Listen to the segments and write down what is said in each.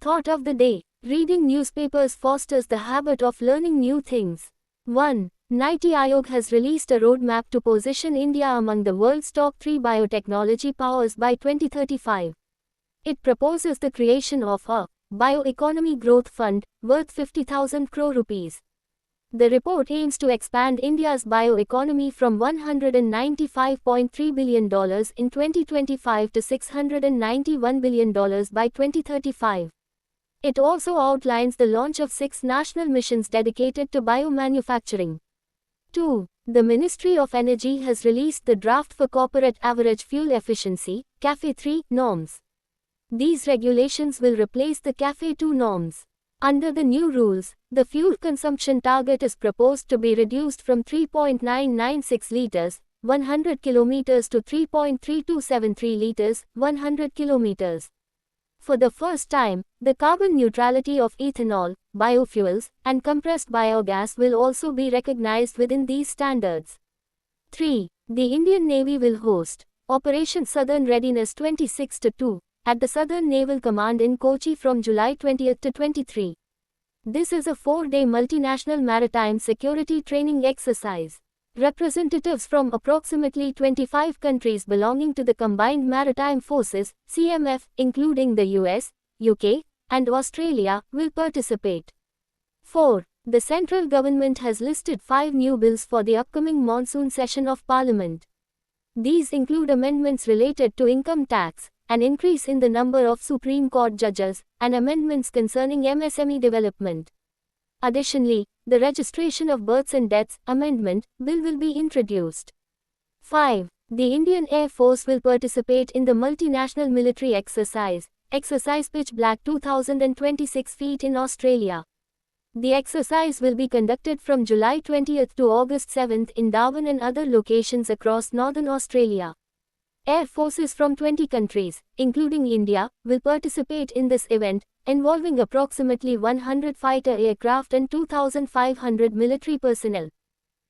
Thought of the day. Reading newspapers fosters the habit of learning new things. 1. NITI Aayog has released a roadmap to position India among the world's top 3 biotechnology powers by 2035. It proposes the creation of a bioeconomy growth fund worth 50,000 crore rupees. The report aims to expand India's bioeconomy from $195.3 billion in 2025 to $691 billion by 2035. It also outlines the launch of 6 national missions dedicated to biomanufacturing. 2. The Ministry of Energy has released the draft for Corporate Average Fuel Efficiency (CAFE 3) norms. These regulations will replace the CAFE 2 norms. Under the new rules, the fuel consumption target is proposed to be reduced from 3.996 liters, 100 kilometers to 3.3273 liters, 100 kilometers. For the first time, the carbon neutrality of ethanol, biofuels, and compressed biogas will also be recognized within these standards. 3. The Indian Navy will host Operation Southern Readiness 26-2 at the Southern Naval Command in Kochi from July 20 to 23. This is a 4-day multinational maritime security training exercise. Representatives from approximately 25 countries belonging to the Combined Maritime Forces, CMF, including the US, UK, and Australia, will participate. 4. The central government has listed 5 new bills for the upcoming monsoon session of Parliament. These include amendments related to income tax, an increase in the number of Supreme Court judges, and amendments concerning MSME development. Additionally, the Registration of Births and Deaths Amendment Bill will be introduced. 5. The Indian Air Force will participate in the multinational military exercise Pitch Black 2026 feet in Australia. The exercise will be conducted from July 20 to August 7 in Darwin and other locations across northern Australia. Air forces from 20 countries, including India, will participate in this event, involving approximately 100 fighter aircraft and 2,500 military personnel.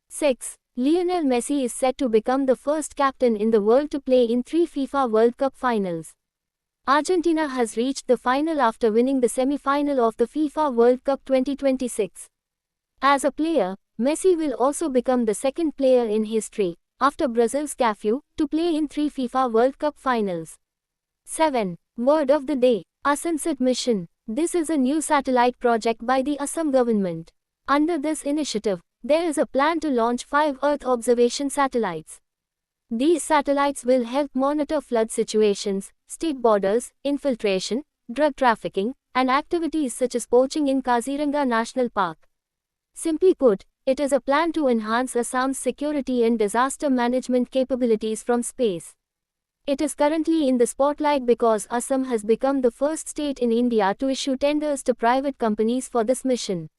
6. Lionel Messi is set to become the first captain in the world to play in 3 FIFA World Cup finals. Argentina has reached the final after winning the semi-final of the FIFA World Cup 2026. As a player, Messi will also become the second player in history, after Brazil's Cafu, to play in 3 FIFA World Cup finals. 7. Word of the day. ASAMSAT mission. This is a new satellite project by the Assam government. Under this initiative, there is a plan to launch 5 Earth observation satellites. These satellites will help monitor flood situations, state borders, infiltration, drug trafficking, and activities such as poaching in Kaziranga National Park. Simply put, it is a plan to enhance Assam's security and disaster management capabilities from space. It is currently in the spotlight because Assam has become the first state in India to issue tenders to private companies for this mission.